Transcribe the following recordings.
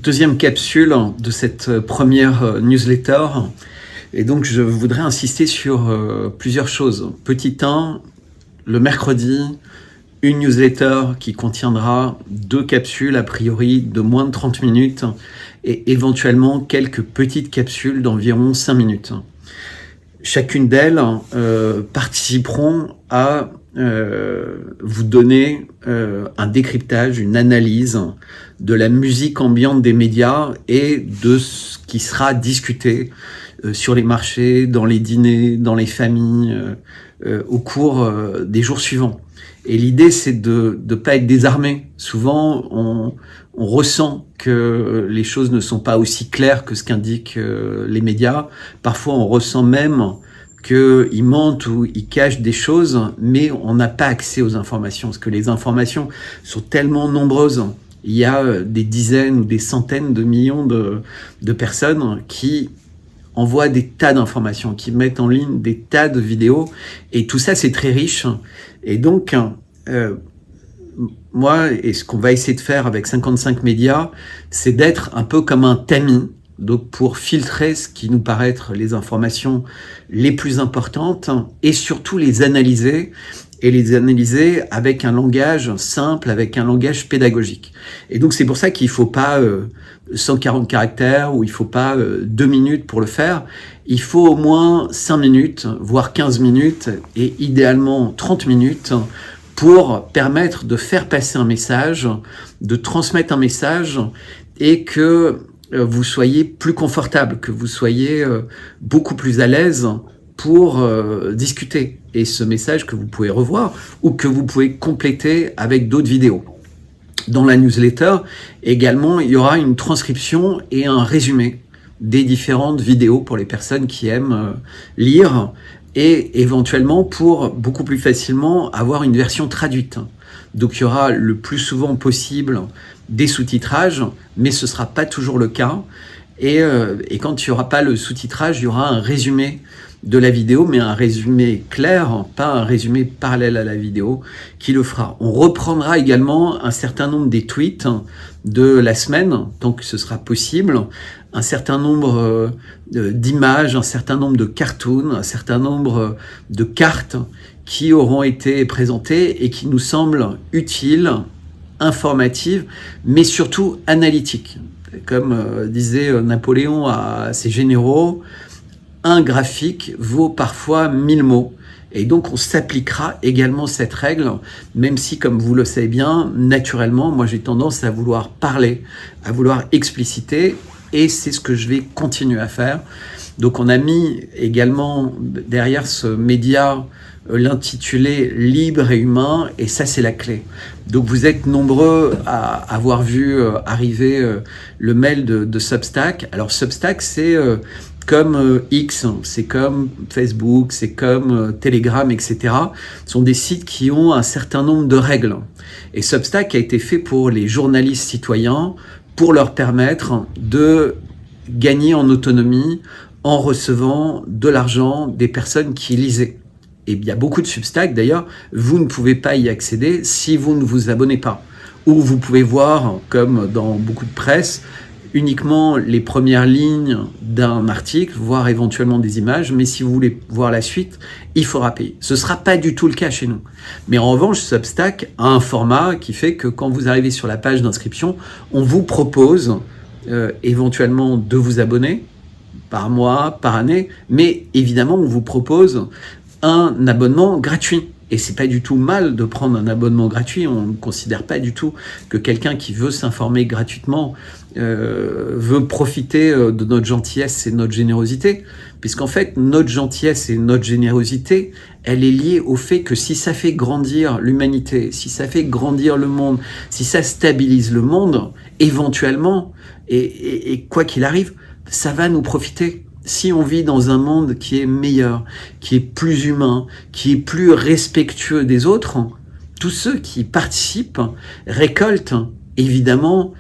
deuxième capsule de cette première newsletter. Et donc, je voudrais insister sur plusieurs choses. Petit 1, le mercredi, une newsletter qui contiendra 2 capsules, a priori, de moins de 30 minutes et éventuellement quelques petites capsules d'environ 5 minutes. Chacune d'elles participeront à vous donner un décryptage, une analyse de la musique ambiante des médias et de ce qui sera discuté sur les marchés, dans les dîners, dans les familles, au cours des jours suivants. Et l'idée, c'est de ne pas être désarmé. Souvent, on ressent que les choses ne sont pas aussi claires que ce qu'indiquent les médias. Parfois, on ressent même qu'ils mentent ou ils cachent des choses, mais on n'a pas accès aux informations, parce que les informations sont tellement nombreuses. Il y a des dizaines ou des centaines de millions de personnes qui envoient des tas d'informations, qui mettent en ligne des tas de vidéos, et tout ça, c'est très riche. Et donc, moi, et ce qu'on va essayer de faire avec 55 médias, c'est d'être un peu comme un tamis, donc pour filtrer ce qui nous paraît être les informations les plus importantes et surtout les analyser, et les analyser avec un langage simple, avec un langage pédagogique. Et donc c'est pour ça qu'il ne faut pas 140 caractères ou il ne faut pas 2 minutes pour le faire. Il faut au moins 5 minutes, voire 15 minutes et idéalement 30 minutes pour permettre de faire passer un message, de transmettre un message et que vous soyez plus confortable, que vous soyez beaucoup plus à l'aise pour discuter. Et ce message que vous pouvez revoir ou que vous pouvez compléter avec d'autres vidéos. Dans la newsletter, également, il y aura une transcription et un résumé des différentes vidéos pour les personnes qui aiment lire et éventuellement pour beaucoup plus facilement avoir une version traduite. Donc il y aura le plus souvent possible des sous-titrages, mais ce ne sera pas toujours le cas. Et quand il n'y aura pas le sous-titrage, il y aura un résumé de la vidéo, mais un résumé clair, pas un résumé parallèle à la vidéo, qui le fera. On reprendra également un certain nombre des tweets de la semaine, tant que ce sera possible, un certain nombre d'images, un certain nombre de cartoons, un certain nombre de cartes qui auront été présentées et qui nous semblent utiles, informatives, mais surtout analytiques. Comme disait Napoléon à ses généraux, un graphique vaut parfois 1000 mots. Et donc, on s'appliquera également cette règle, même si, comme vous le savez bien, naturellement, moi j'ai tendance à vouloir parler, à vouloir expliciter, et c'est ce que je vais continuer à faire. Donc, on a mis également derrière ce média l'intitulé libre et humain, et ça c'est la clé. Donc vous êtes nombreux à avoir vu arriver le mail de Substack. Alors Substack c'est comme X, c'est comme Facebook, c'est comme Telegram, etc. Ce sont des sites qui ont un certain nombre de règles. Et Substack a été fait pour les journalistes citoyens, pour leur permettre de gagner en autonomie en recevant de l'argent des personnes qui lisaient. Et il y a beaucoup de Substack, d'ailleurs, vous ne pouvez pas y accéder si vous ne vous abonnez pas. Ou vous pouvez voir, comme dans beaucoup de presse, uniquement les premières lignes d'un article, voire éventuellement des images, mais si vous voulez voir la suite, il faudra payer. Ce ne sera pas du tout le cas chez nous. Mais en revanche, Substack a un format qui fait que quand vous arrivez sur la page d'inscription, on vous propose éventuellement de vous abonner par mois, par année, mais évidemment, on vous propose un abonnement gratuit. Et c'est pas du tout mal de prendre un abonnement gratuit. On ne considère pas du tout que quelqu'un qui veut s'informer gratuitement veut profiter de notre gentillesse et de notre générosité. Puisqu'en fait, notre gentillesse et notre générosité, elle est liée au fait que si ça fait grandir l'humanité, si ça fait grandir le monde, si ça stabilise le monde, éventuellement, et quoi qu'il arrive, ça va nous profiter. Si on vit dans un monde qui est meilleur, qui est plus humain, qui est plus respectueux des autres, tous ceux qui participent récoltent évidemment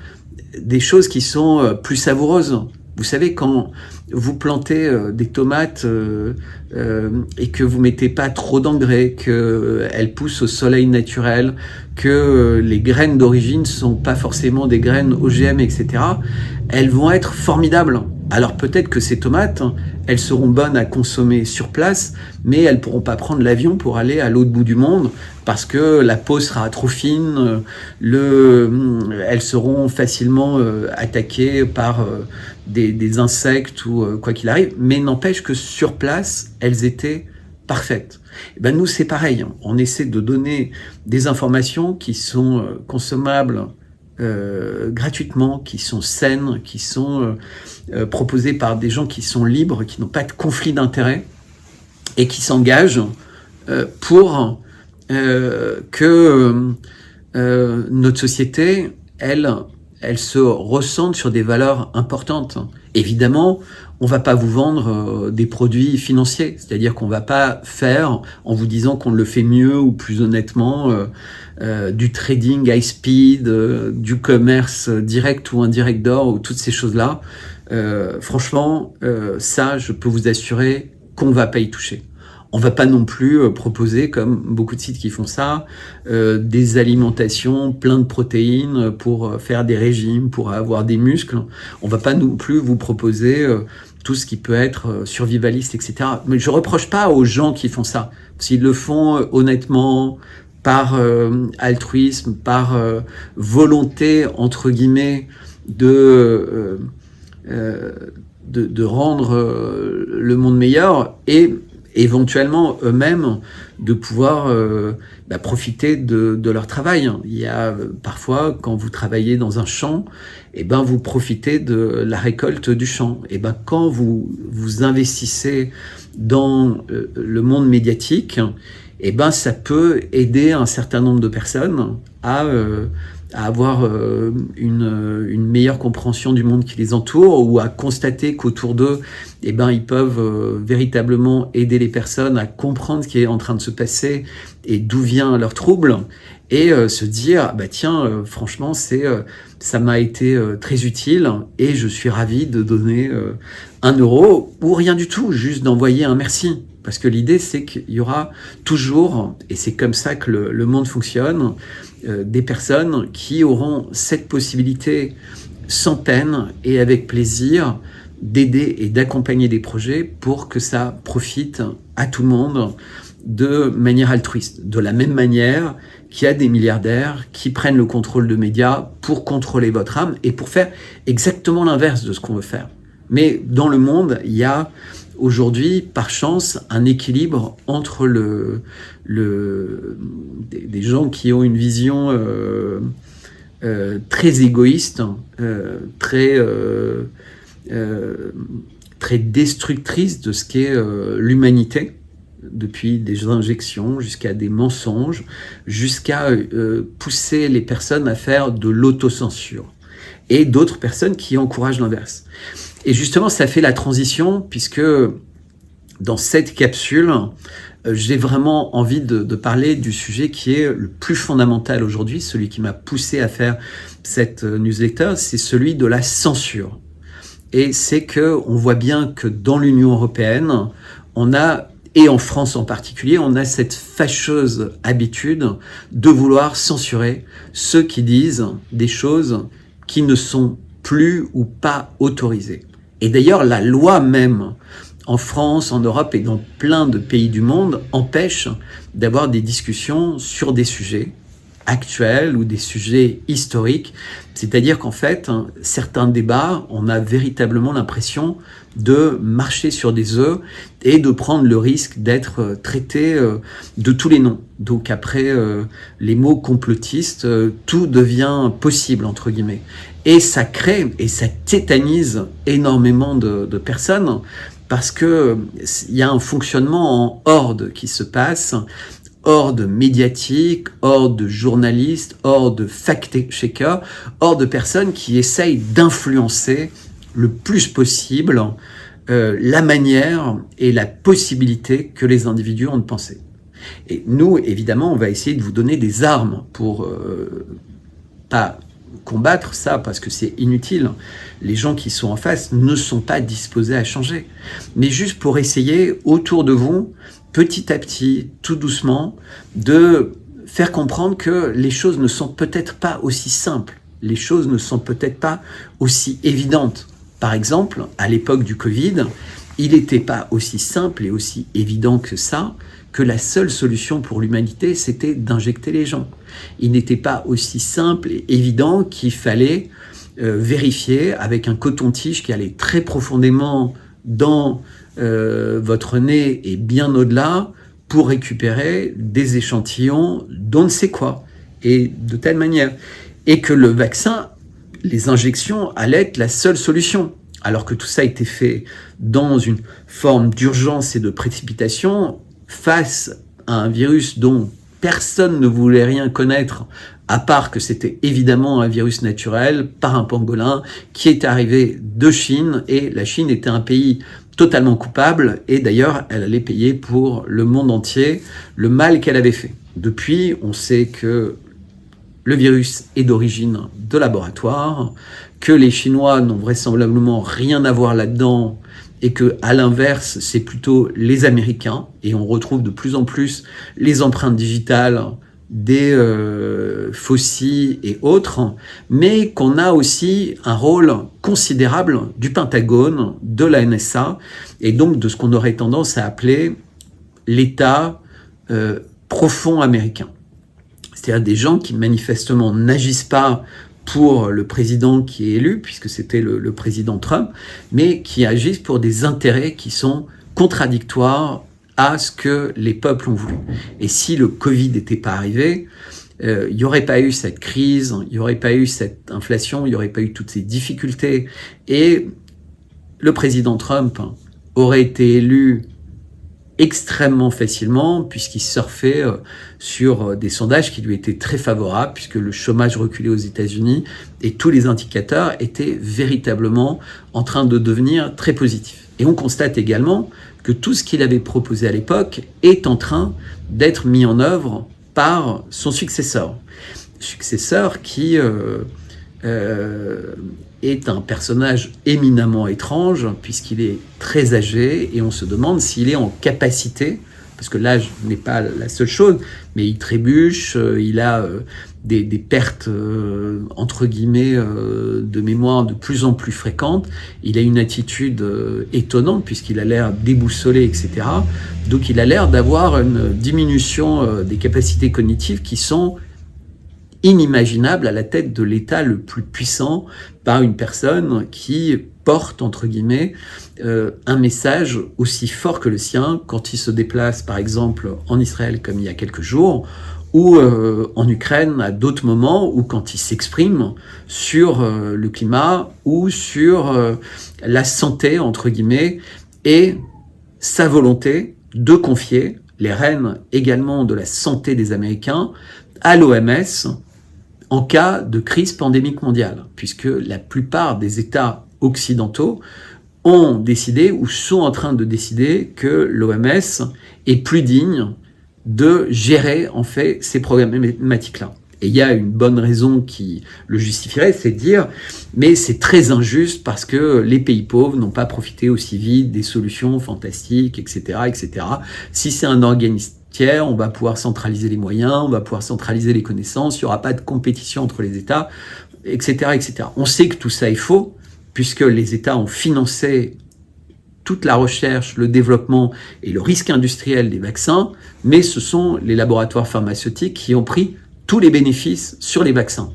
des choses qui sont plus savoureuses. Vous savez, quand vous plantez des tomates et que vous mettez pas trop d'engrais, qu'elles poussent au soleil naturel, que les graines d'origine sont pas forcément des graines OGM, etc., elles vont être formidables. Alors peut-être que ces tomates, elles seront bonnes à consommer sur place, mais elles pourront pas prendre l'avion pour aller à l'autre bout du monde parce que la peau sera trop fine, elles seront facilement attaquées par des insectes ou quoi qu'il arrive. Mais n'empêche que sur place, elles étaient parfaites. Et ben nous, c'est pareil. On essaie de donner des informations qui sont consommables gratuitement, qui sont saines, qui sont proposées par des gens qui sont libres, qui n'ont pas de conflit d'intérêts et qui s'engagent pour que notre société, elle se ressente sur des valeurs importantes. Évidemment, on va pas vous vendre des produits financiers, c'est-à-dire qu'on va pas faire, en vous disant qu'on le fait mieux ou plus honnêtement, du trading high speed, du commerce direct ou indirect d'or, ou toutes ces choses-là. Franchement, ça, je peux vous assurer qu'on va pas y toucher. On va pas non plus proposer, comme beaucoup de sites qui font ça, des alimentations plein de protéines pour faire des régimes, pour avoir des muscles. On va pas non plus vous proposer tout ce qui peut être survivaliste, etc. Mais je reproche pas aux gens qui font ça. S'ils le font honnêtement, par altruisme, par volonté, entre guillemets, de rendre le monde meilleur et éventuellement eux-mêmes de pouvoir profiter de leur travail. Il y a parfois, quand vous travaillez dans un champ, vous profitez de la récolte du champ. Quand vous investissez dans le monde médiatique, ça peut aider un certain nombre de personnes à avoir une meilleure compréhension du monde qui les entoure, ou à constater qu'autour d'eux, ils peuvent véritablement aider les personnes à comprendre ce qui est en train de se passer et d'où vient leur trouble, et se dire tiens, franchement ça m'a été très utile et je suis ravi de donner 1 euro ou rien du tout, juste d'envoyer un merci. Parce que l'idée, c'est qu'il y aura toujours, et c'est comme ça que le monde fonctionne, des personnes qui auront cette possibilité sans peine et avec plaisir d'aider et d'accompagner des projets pour que ça profite à tout le monde de manière altruiste. De la même manière qu'il y a des milliardaires qui prennent le contrôle de médias pour contrôler votre âme et pour faire exactement l'inverse de ce qu'on veut faire. Mais dans le monde, il y a aujourd'hui, par chance, un équilibre entre des gens qui ont une vision très égoïste, très destructrice de ce qu'est l'humanité, depuis des injections jusqu'à des mensonges, jusqu'à pousser les personnes à faire de l'autocensure, et d'autres personnes qui encouragent l'inverse. Et justement, ça fait la transition, puisque dans cette capsule, j'ai vraiment envie de parler du sujet qui est le plus fondamental aujourd'hui, celui qui m'a poussé à faire cette newsletter, c'est celui de la censure. Et c'est que on voit bien que dans l'Union européenne, on a, et en France en particulier, on a cette fâcheuse habitude de vouloir censurer ceux qui disent des choses qui ne sont plus ou pas autorisées. Et d'ailleurs, la loi même, en France, en Europe et dans plein de pays du monde, empêche d'avoir des discussions sur des sujets actuels ou des sujets historiques. C'est-à-dire qu'en fait, certains débats, on a véritablement l'impression de marcher sur des œufs et de prendre le risque d'être traité de tous les noms. Donc après les mots complotistes, tout devient possible, entre guillemets. Et ça crée et ça tétanise énormément de personnes, parce que il y a un fonctionnement en horde qui se passe, horde médiatique, horde de journalistes, horde de fact-checkers, horde de personnes qui essayent d'influencer le plus possible la manière et la possibilité que les individus ont de penser. Et nous, évidemment, on va essayer de vous donner des armes pour pas combattre ça parce que c'est inutile. Les gens qui sont en face ne sont pas disposés à changer. Mais juste pour essayer autour de vous, petit à petit, tout doucement, de faire comprendre que les choses ne sont peut-être pas aussi simples. Les choses ne sont peut-être pas aussi évidentes. Par exemple, à l'époque du Covid, il n'était pas aussi simple et aussi évident que ça, que la seule solution pour l'humanité, c'était d'injecter les gens. Il n'était pas aussi simple et évident qu'il fallait vérifier avec un coton-tige qui allait très profondément dans votre nez et bien au-delà pour récupérer des échantillons d'on ne sait quoi, et de telle manière. Et que le vaccin, les injections, allaient être la seule solution. Alors que tout ça a été fait dans une forme d'urgence et de précipitation face à un virus dont personne ne voulait rien connaître, à part que c'était évidemment un virus naturel par un pangolin qui est arrivé de Chine, et la Chine était un pays totalement coupable, et d'ailleurs elle allait payer pour le monde entier le mal qu'elle avait fait. Depuis, on sait que le virus est d'origine de laboratoire, que les Chinois n'ont vraisemblablement rien à voir là-dedans, et que, à l'inverse, c'est plutôt les Américains, et on retrouve de plus en plus les empreintes digitales des fossiles et autres, mais qu'on a aussi un rôle considérable du Pentagone, de la NSA, et donc de ce qu'on aurait tendance à appeler l'État profond américain. C'est-à-dire des gens qui manifestement n'agissent pas pour le président qui est élu, puisque c'était le président Trump, mais qui agissent pour des intérêts qui sont contradictoires à ce que les peuples ont voulu. Et si le Covid n'était pas arrivé, il n'y aurait pas eu cette crise, il n'y aurait pas eu cette inflation, il n'y aurait pas eu toutes ces difficultés. Et le président Trump aurait été élu extrêmement facilement, puisqu'il surfait sur des sondages qui lui étaient très favorables, puisque le chômage reculait aux États-Unis et tous les indicateurs étaient véritablement en train de devenir très positifs. Et on constate également que tout ce qu'il avait proposé à l'époque est en train d'être mis en œuvre par son successeur. Successeur qui est un personnage éminemment étrange, puisqu'il est très âgé, et on se demande s'il est en capacité, parce que l'âge n'est pas la seule chose, mais il trébuche, il a des pertes, entre guillemets, de mémoire de plus en plus fréquentes, il a une attitude étonnante, puisqu'il a l'air déboussolé, etc. Donc il a l'air d'avoir une diminution des capacités cognitives qui sont inimaginable à la tête de l'État le plus puissant par une personne qui porte, entre guillemets, un message aussi fort que le sien quand il se déplace, par exemple, en Israël, comme il y a quelques jours, ou en Ukraine à d'autres moments, ou quand il s'exprime sur le climat ou sur la santé, entre guillemets, et sa volonté de confier les rênes également de la santé des Américains à l'OMS, en cas de crise pandémique mondiale, puisque la plupart des États occidentaux ont décidé ou sont en train de décider que l'OMS est plus digne de gérer en fait ces problématiques-là. Et il y a une bonne raison qui le justifierait, c'est de dire mais c'est très injuste parce que les pays pauvres n'ont pas profité aussi vite des solutions fantastiques, etc., etc. Si c'est un organisme tiers, on va pouvoir centraliser les moyens, on va pouvoir centraliser les connaissances, il n'y aura pas de compétition entre les États, etc., etc. On sait que tout ça est faux, puisque les États ont financé toute la recherche, le développement et le risque industriel des vaccins, mais ce sont les laboratoires pharmaceutiques qui ont pris tous les bénéfices sur les vaccins,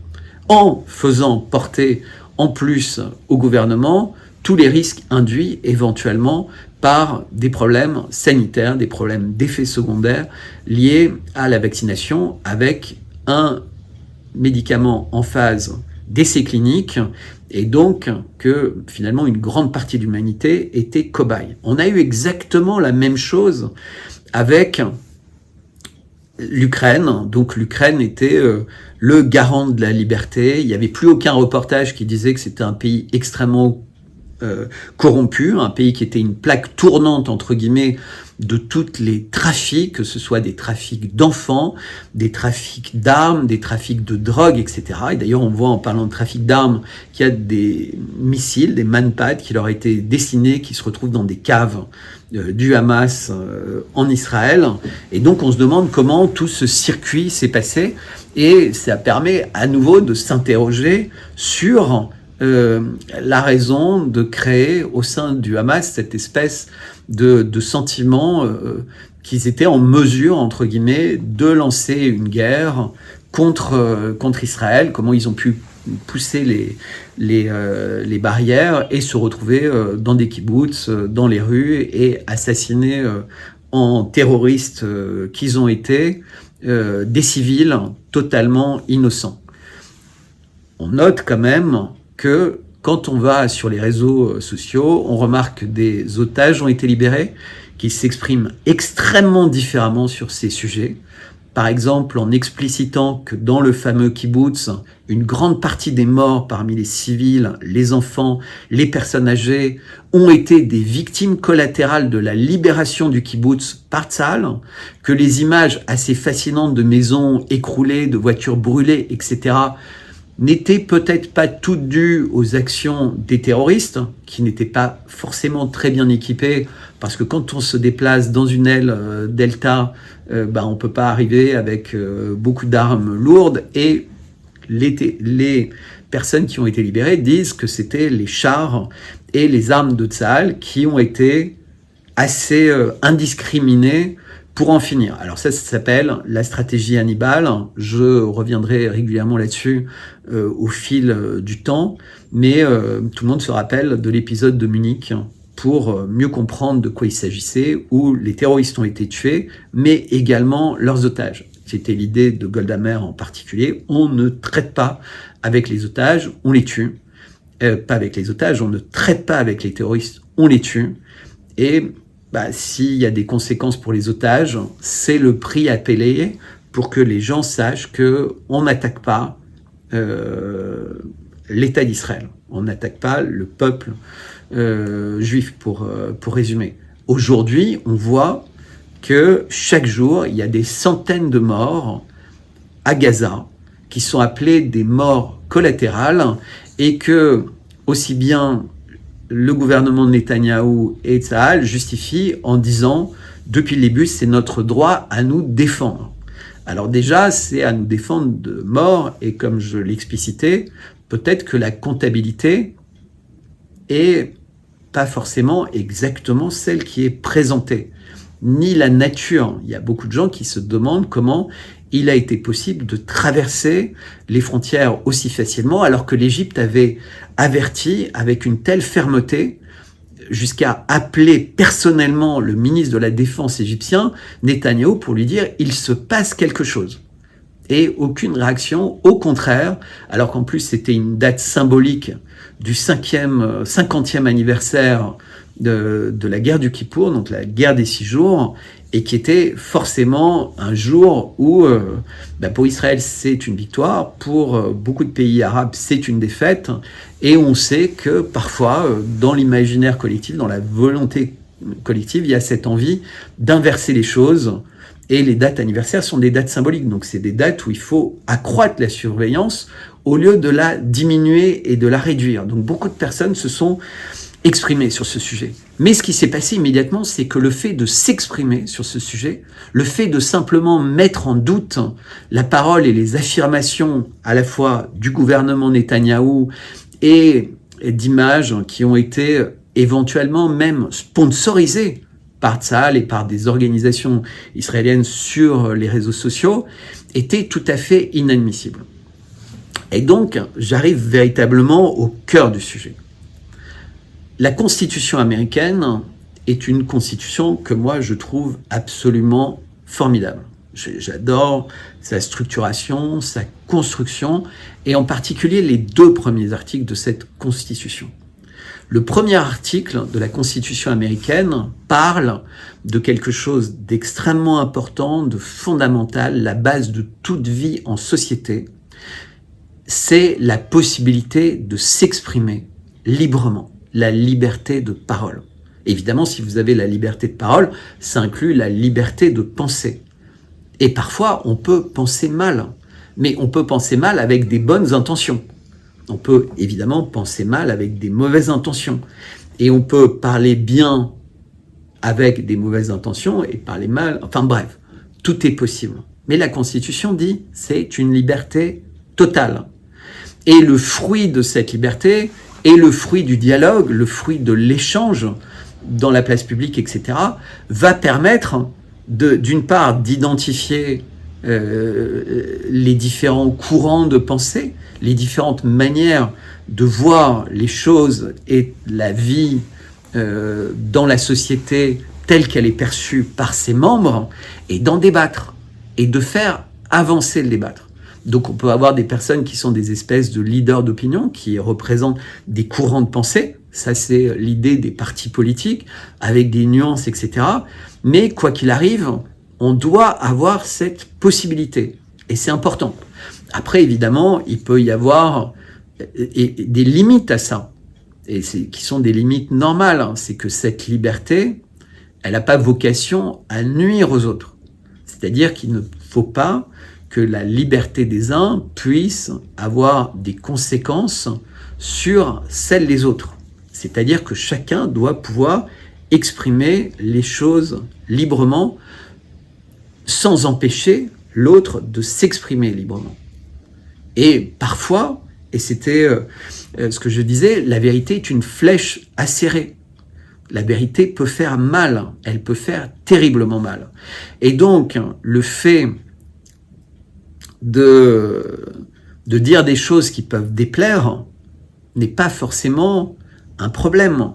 en faisant porter en plus au gouvernement tous les risques induits éventuellement par des problèmes sanitaires, des problèmes d'effets secondaires liés à la vaccination, avec un médicament en phase d'essai clinique, et donc que finalement une grande partie de l'humanité était cobaye. On a eu exactement la même chose avec l'Ukraine. Donc l'Ukraine était le garant de la liberté. Il n'y avait plus aucun reportage qui disait que c'était un pays extrêmement corrompu, un pays qui était une plaque tournante, entre guillemets, de tous les trafics, que ce soit des trafics d'enfants, des trafics d'armes, des trafics de drogue, etc. Et d'ailleurs, on voit en parlant de trafic d'armes qu'il y a des missiles, des manpads qui leur étaient destinés, qui se retrouvent dans des caves du Hamas en Israël. Et donc, on se demande comment tout ce circuit s'est passé. Et ça permet à nouveau de s'interroger sur la raison de créer au sein du Hamas cette espèce de sentiment qu'ils étaient en mesure, entre guillemets, de lancer une guerre contre Israël, comment ils ont pu pousser les barrières et se retrouver dans des kibboutz, dans les rues et assassiner en terroristes qu'ils ont été des civils totalement innocents. On note quand même que quand on va sur les réseaux sociaux, on remarque que des otages ont été libérés, qui s'expriment extrêmement différemment sur ces sujets. Par exemple, en explicitant que dans le fameux kibbutz, une grande partie des morts parmi les civils, les enfants, les personnes âgées, ont été des victimes collatérales de la libération du kibbutz par Tsahal, que les images assez fascinantes de maisons écroulées, de voitures brûlées, etc., n'étaient peut-être pas toutes dues aux actions des terroristes, qui n'étaient pas forcément très bien équipés, parce que quand on se déplace dans une aile Delta, on ne peut pas arriver avec beaucoup d'armes lourdes, et les personnes qui ont été libérées disent que c'était les chars et les armes de Tsahal qui ont été assez indiscriminées pour en finir. Alors ça s'appelle la stratégie Hannibal. Je reviendrai régulièrement là-dessus au fil du temps, mais tout le monde se rappelle de l'épisode de Munich pour mieux comprendre de quoi il s'agissait, où les terroristes ont été tués, mais également leurs otages. C'était l'idée de Golda Meir en particulier. On ne traite pas avec les otages, on les tue. Pas avec les otages, on ne traite pas avec les terroristes, on les tue. Et s'il y a des conséquences pour les otages, c'est le prix à payer pour que les gens sachent qu'on n'attaque pas l'État d'Israël. On n'attaque pas le peuple juif, pour résumer. Aujourd'hui, on voit que chaque jour, il y a des centaines de morts à Gaza qui sont appelées des morts collatérales et que, aussi bien le gouvernement de Netanyahou et Tsahal justifient en disant « depuis le début, c'est notre droit à nous défendre ». Alors déjà, c'est à nous défendre de mort, et comme je l'explicitais, peut-être que la comptabilité est pas forcément exactement celle qui est présentée, ni la nature. Il y a beaucoup de gens qui se demandent comment il a été possible de traverser les frontières aussi facilement, alors que l'Égypte avait averti avec une telle fermeté, jusqu'à appeler personnellement le ministre de la Défense égyptien, Netanyahou, pour lui dire « il se passe quelque chose ». Et aucune réaction, au contraire, alors qu'en plus c'était une date symbolique du 50e anniversaire de la guerre du Kippour, donc la guerre des 6 jours, et qui était forcément un jour où, pour Israël, c'est une victoire, pour beaucoup de pays arabes, c'est une défaite, et on sait que parfois, dans l'imaginaire collectif, dans la volonté collective, il y a cette envie d'inverser les choses, et les dates anniversaires sont des dates symboliques, donc c'est des dates où il faut accroître la surveillance au lieu de la diminuer et de la réduire. Donc beaucoup de personnes se sont exprimées sur ce sujet. Mais ce qui s'est passé immédiatement, c'est que le fait de s'exprimer sur ce sujet, le fait de simplement mettre en doute la parole et les affirmations à la fois du gouvernement Netanyahou et d'images qui ont été éventuellement même sponsorisées par Tsahal et par des organisations israéliennes sur les réseaux sociaux, était tout à fait inadmissible. Et donc, j'arrive véritablement au cœur du sujet. La Constitution américaine est une constitution que moi je trouve absolument formidable. J'adore sa structuration, sa construction, et en particulier les 2 premiers articles de cette constitution. Le premier article de la Constitution américaine parle de quelque chose d'extrêmement important, de fondamental, la base de toute vie en société. C'est la possibilité de s'exprimer librement. la liberté de parole. Évidemment, si vous avez la liberté de parole, ça inclut la liberté de penser. Et parfois, on peut penser mal, mais on peut penser mal avec des bonnes intentions. On peut évidemment penser mal avec des mauvaises intentions. Et on peut parler bien avec des mauvaises intentions et parler mal. Enfin bref, tout est possible. Mais la Constitution dit c'est une liberté totale. Et le fruit de cette liberté est le fruit du dialogue, le fruit de l'échange dans la place publique, etc., va permettre d'une part d'identifier les différents courants de pensée, les différentes manières de voir les choses et la vie dans la société telle qu'elle est perçue par ses membres, et d'en débattre, et de faire avancer le débattre. Donc on peut avoir des personnes qui sont des espèces de leaders d'opinion, qui représentent des courants de pensée, ça c'est l'idée des partis politiques, avec des nuances, etc. Mais quoi qu'il arrive, on doit avoir cette possibilité, et c'est important. Après, évidemment, il peut y avoir des limites à ça, et qui sont des limites normales. C'est que cette liberté, elle n'a pas vocation à nuire aux autres. C'est-à-dire qu'il ne faut pas que la liberté des uns puisse avoir des conséquences sur celles des autres. C'est-à-dire que chacun doit pouvoir exprimer les choses librement, sans empêcher l'autre de s'exprimer librement. Et parfois, et c'était ce que je disais, la vérité est une flèche acérée. La vérité peut faire mal, elle peut faire terriblement mal. Et donc, le fait de dire des choses qui peuvent déplaire n'est pas forcément un problème.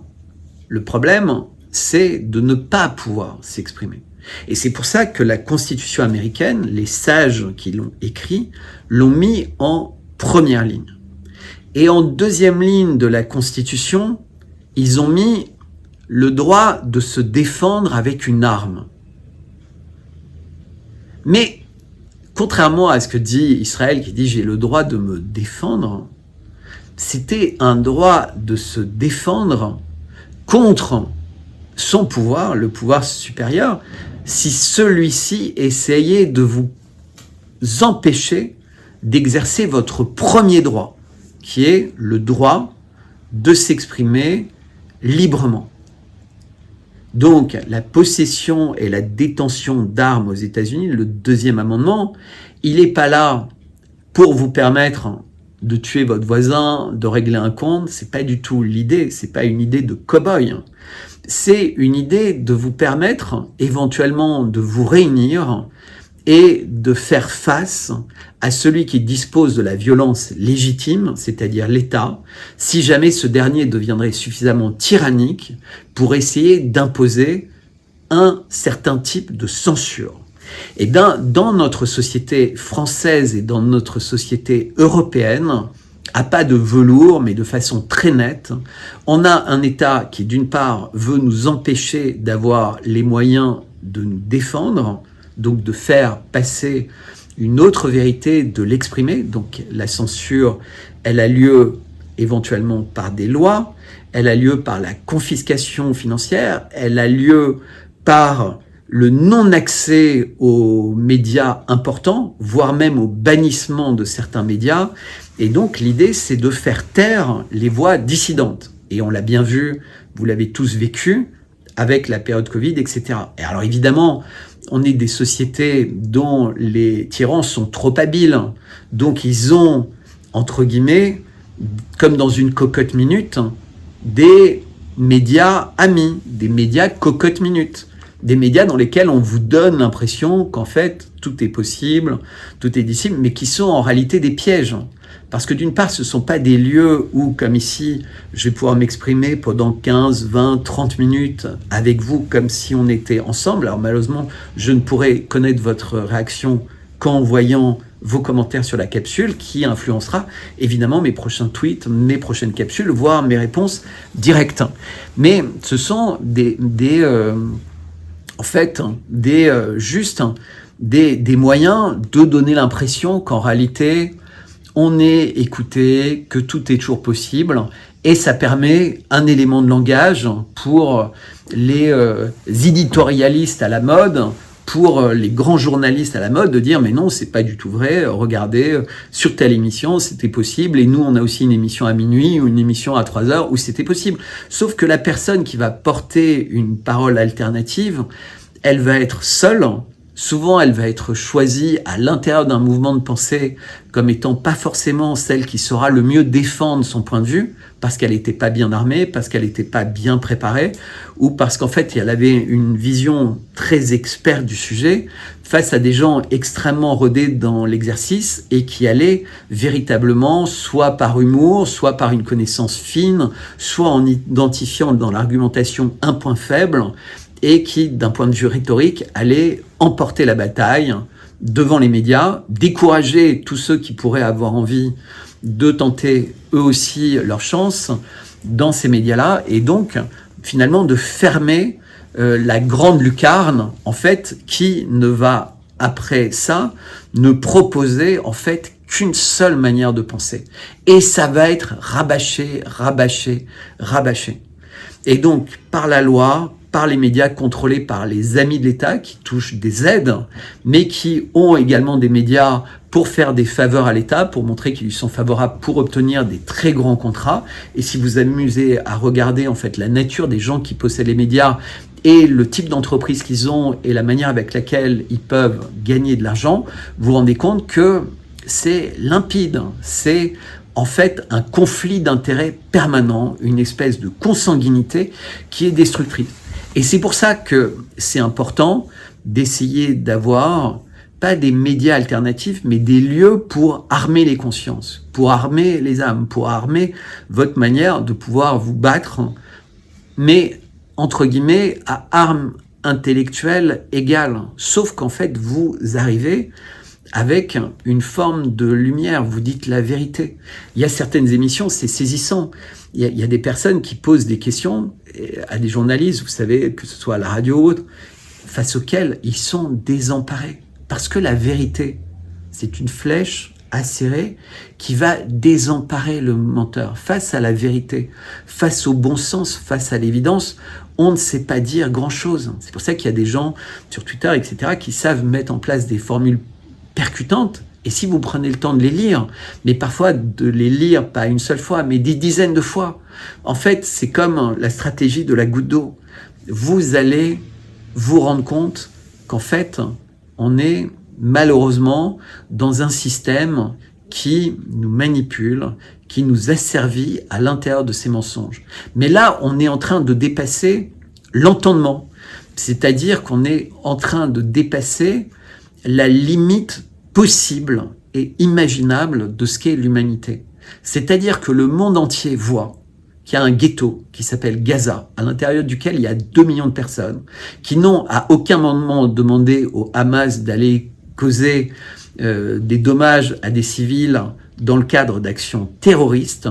Le problème, c'est de ne pas pouvoir s'exprimer. Et c'est pour ça que la Constitution américaine, les sages qui l'ont écrit, l'ont mis en première ligne. Et en deuxième ligne de la Constitution, ils ont mis le droit de se défendre avec une arme. Mais, contrairement à ce que dit Israël, qui dit « j'ai le droit de me défendre », c'était un droit de se défendre contre son pouvoir, le pouvoir supérieur, si celui-ci essayait de vous empêcher d'exercer votre premier droit, qui est le droit de s'exprimer librement. Donc, la possession et la détention d'armes aux États-Unis, le deuxième amendement, il n'est pas là pour vous permettre de tuer votre voisin, de régler un compte. C'est pas du tout l'idée. C'est pas une idée de cow-boy. C'est une idée de vous permettre éventuellement de vous réunir et de faire face à celui qui dispose de la violence légitime, c'est-à-dire l'État, si jamais ce dernier deviendrait suffisamment tyrannique pour essayer d'imposer un certain type de censure. Et dans notre société française et dans notre société européenne, à pas de velours, mais de façon très nette, on a un État qui, d'une part, veut nous empêcher d'avoir les moyens de nous défendre, donc de faire passer une autre vérité, de l'exprimer. Donc la censure, elle a lieu éventuellement par des lois, elle a lieu par la confiscation financière, elle a lieu par le non-accès aux médias importants, voire même au bannissement de certains médias. Et donc l'idée, c'est de faire taire les voix dissidentes. Et on l'a bien vu, vous l'avez tous vécu, avec la période Covid, etc. Et alors évidemment, on est des sociétés dont les tyrans sont trop habiles. Donc ils ont, entre guillemets, comme dans une cocotte minute, des médias amis, des médias cocotte minute. Des médias dans lesquels on vous donne l'impression qu'en fait, tout est possible, tout est possible, mais qui sont en réalité des pièges. Parce que d'une part, ce ne sont pas des lieux où, comme ici, je vais pouvoir m'exprimer pendant 15, 20, 30 minutes avec vous, comme si on était ensemble. Alors malheureusement, je ne pourrai connaître votre réaction qu'en voyant vos commentaires sur la capsule, qui influencera évidemment mes prochains tweets, mes prochaines capsules, voire mes réponses directes. Mais ce sont des moyens de donner l'impression qu'en réalité, on est écouté, que tout est toujours possible Et ça permet un élément de langage pour les éditorialistes à la mode, pour les grands journalistes à la mode, de dire mais non, c'est pas du tout vrai, regardez, sur telle émission, c'était possible, et nous, on a aussi une émission à minuit, ou une émission à 3 heures, où c'était possible. Sauf que la personne qui va porter une parole alternative, elle va être seule. Souvent, elle va être choisie à l'intérieur d'un mouvement de pensée comme étant pas forcément celle qui saura le mieux défendre son point de vue, parce qu'elle n'était pas bien armée, parce qu'elle n'était pas bien préparée, ou parce qu'en fait, elle avait une vision très experte du sujet, face à des gens extrêmement rodés dans l'exercice et qui allaient véritablement, soit par humour, soit par une connaissance fine, soit en identifiant dans l'argumentation un point faible, et qui, d'un point de vue rhétorique, allait emporter la bataille devant les médias, décourager tous ceux qui pourraient avoir envie de tenter eux aussi leur chance dans ces médias-là, et donc finalement de fermer la grande lucarne, en fait, qui ne va, après ça, ne proposer en fait qu'une seule manière de penser. Et ça va être rabâché, rabâché, rabâché. Et donc, par la loi, par les médias contrôlés par les amis de l'État qui touchent des aides, mais qui ont également des médias pour faire des faveurs à l'État, pour montrer qu'ils lui sont favorables pour obtenir des très grands contrats. Et si vous amusez à regarder en fait la nature des gens qui possèdent les médias et le type d'entreprise qu'ils ont et la manière avec laquelle ils peuvent gagner de l'argent, vous vous rendez compte que c'est limpide, c'est en fait un conflit d'intérêts permanent, une espèce de consanguinité qui est destructrice. Et c'est pour ça que c'est important d'essayer d'avoir pas des médias alternatifs, mais des lieux pour armer les consciences, pour armer les âmes, pour armer votre manière de pouvoir vous battre, mais entre guillemets à armes intellectuelles égales. Sauf qu'en fait, vous arrivez avec une forme de lumière, vous dites la vérité. Il y a certaines émissions, c'est saisissant. Il y a des personnes qui posent des questions à des journalistes, vous savez, que ce soit à la radio ou autre, face auxquels ils sont désemparés. Parce que la vérité, c'est une flèche acérée qui va désemparer le menteur. Face à la vérité, face au bon sens, face à l'évidence, on ne sait pas dire grand-chose. C'est pour ça qu'il y a des gens sur Twitter, etc., qui savent mettre en place des formules percutantes. Et si vous prenez le temps de les lire, mais parfois de les lire pas une seule fois, mais des dizaines de fois, en fait, c'est comme la stratégie de la goutte d'eau. Vous allez vous rendre compte qu'en fait, on est malheureusement dans un système qui nous manipule, qui nous asservit à l'intérieur de ces mensonges. Mais là, on est en train de dépasser l'entendement. C'est-à-dire qu'on est en train de dépasser la limite possible et imaginable de ce qu'est l'humanité. C'est-à-dire que le monde entier voit qu'il y a un ghetto qui s'appelle Gaza, à l'intérieur duquel il y a 2 millions de personnes, qui n'ont à aucun moment demandé au Hamas d'aller causer des dommages à des civils dans le cadre d'actions terroristes,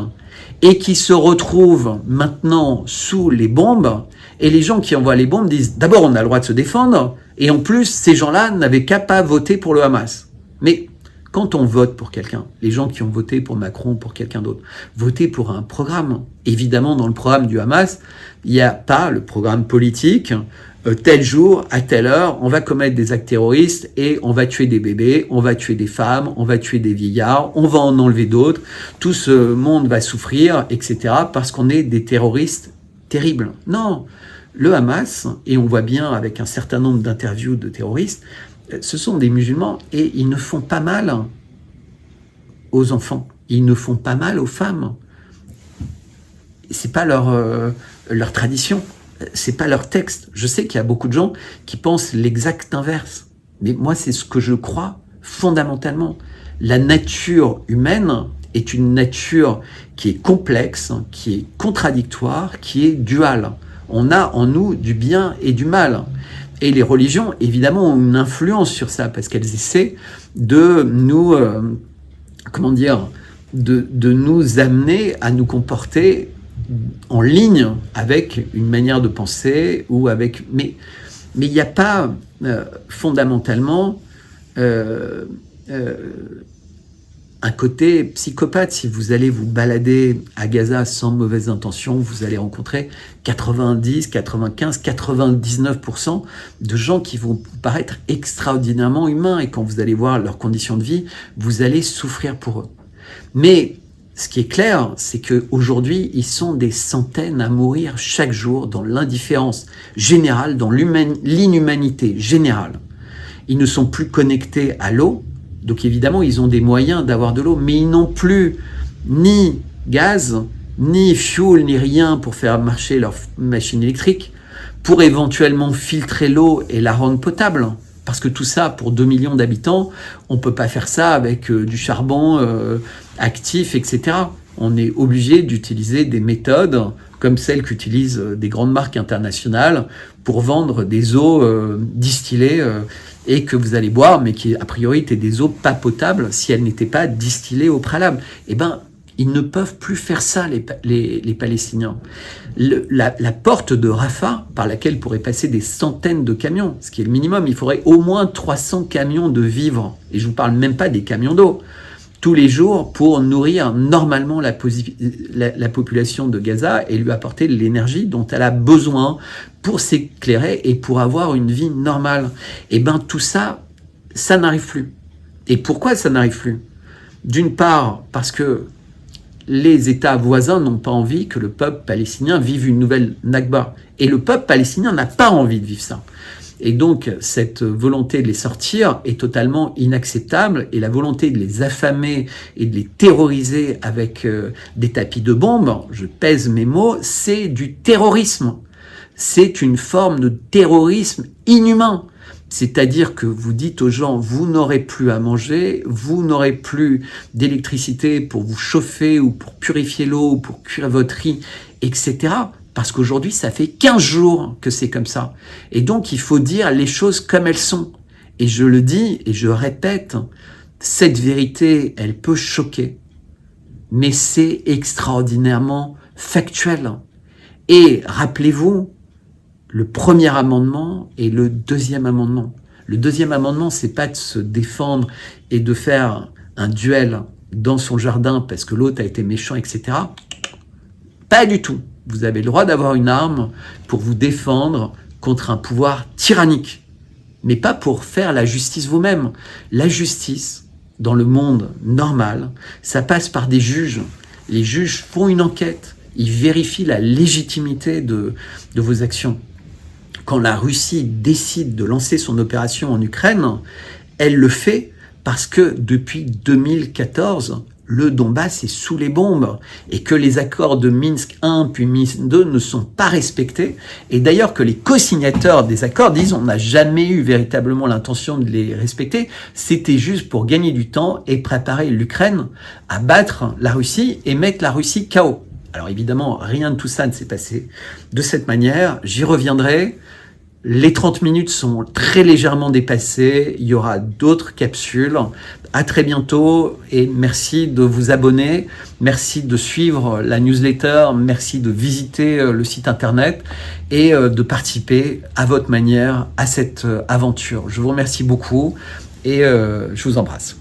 et qui se retrouvent maintenant sous les bombes, et les gens qui envoient les bombes disent d'abord on a le droit de se défendre, et en plus ces gens-là n'avaient qu'à pas voter pour le Hamas. Mais quand on vote pour quelqu'un, les gens qui ont voté pour Macron, pour quelqu'un d'autre, voter pour un programme. Évidemment, dans le programme du Hamas, il n'y a pas le programme politique, tel jour, à telle heure, on va commettre des actes terroristes et on va tuer des bébés, on va tuer des femmes, on va tuer des vieillards, on va en enlever d'autres, tout ce monde va souffrir, etc., parce qu'on est des terroristes terribles. Non, le Hamas, et on voit bien avec un certain nombre d'interviews de terroristes, ce sont des musulmans et ils ne font pas mal aux enfants, ils ne font pas mal aux femmes. C'est pas leur tradition, c'est pas leur texte. Je sais qu'il y a beaucoup de gens qui pensent l'exact inverse, mais moi c'est ce que je crois fondamentalement. La nature humaine est une nature qui est complexe, qui est contradictoire, qui est duale. On a en nous du bien et du mal. Et les religions, évidemment, ont une influence sur ça, parce qu'elles essaient de nous, de nous amener à nous comporter en ligne avec une manière de penser, ou avec... Mais il n'y a pas, fondamentalement, un côté psychopathe. Si vous allez vous balader à Gaza sans mauvaise intention, vous allez rencontrer 90, 95, 99% de gens qui vont vous paraître extraordinairement humains. Et quand vous allez voir leurs conditions de vie, vous allez souffrir pour eux. Mais ce qui est clair, c'est qu'aujourd'hui, ils sont des centaines à mourir chaque jour dans l'indifférence générale, dans l'inhumanité générale. Ils ne sont plus connectés à l'eau. Donc évidemment, ils ont des moyens d'avoir de l'eau, mais ils n'ont plus ni gaz, ni fuel, ni rien pour faire marcher leur machine électrique, pour éventuellement filtrer l'eau et la rendre potable. Parce que tout ça, pour 2 millions d'habitants, on ne peut pas faire ça avec du charbon actif, etc. On est obligé d'utiliser des méthodes comme celles qu'utilisent des grandes marques internationales pour vendre des eaux distillées et que vous allez boire, mais qui a priori étaient des eaux pas potables si elles n'étaient pas distillées au préalable. Eh bien, ils ne peuvent plus faire ça, les Palestiniens. La porte de Rafah, par laquelle pourraient passer des centaines de camions, ce qui est le minimum, il faudrait au moins 300 camions de vivres. Et je ne vous parle même pas des camions d'eau. Tous les jours pour nourrir normalement la population de Gaza et lui apporter l'énergie dont elle a besoin pour s'éclairer et pour avoir une vie normale. Et bien tout ça, ça n'arrive plus. Et pourquoi ça n'arrive plus? D'une part, parce que les États voisins n'ont pas envie que le peuple palestinien vive une nouvelle Nakba. Et le peuple palestinien n'a pas envie de vivre ça. Et donc, cette volonté de les sortir est totalement inacceptable. Et la volonté de les affamer et de les terroriser avec des tapis de bombes, je pèse mes mots, c'est du terrorisme. C'est une forme de terrorisme inhumain. C'est-à-dire que vous dites aux gens, vous n'aurez plus à manger, vous n'aurez plus d'électricité pour vous chauffer ou pour purifier l'eau ou pour cuire votre riz, etc. Parce qu'aujourd'hui, ça fait 15 jours que c'est comme ça. Et donc, il faut dire les choses comme elles sont. Et je le dis et je répète, cette vérité, elle peut choquer. Mais c'est extraordinairement factuel. Et rappelez-vous, le premier amendement et le deuxième amendement. Le deuxième amendement, c'est pas de se défendre et de faire un duel dans son jardin parce que l'autre a été méchant, etc. Pas du tout. Vous avez le droit d'avoir une arme pour vous défendre contre un pouvoir tyrannique, mais pas pour faire la justice vous-même. La justice, dans le monde normal, ça passe par des juges. Les juges font une enquête, ils vérifient la légitimité de vos actions. Quand la Russie décide de lancer son opération en Ukraine, elle le fait parce que depuis 2014, le Donbass est sous les bombes et que les accords de Minsk 1 puis Minsk 2 ne sont pas respectés. Et d'ailleurs que les co-signataires des accords disent on n'a jamais eu véritablement l'intention de les respecter. C'était juste pour gagner du temps et préparer l'Ukraine à battre la Russie et mettre la Russie KO. Alors évidemment, rien de tout ça ne s'est passé de cette manière. J'y reviendrai. Les 30 minutes sont très légèrement dépassées. Il y aura d'autres capsules. À très bientôt et merci de vous abonner. Merci de suivre la newsletter. Merci de visiter le site internet et de participer à votre manière à cette aventure. Je vous remercie beaucoup et je vous embrasse.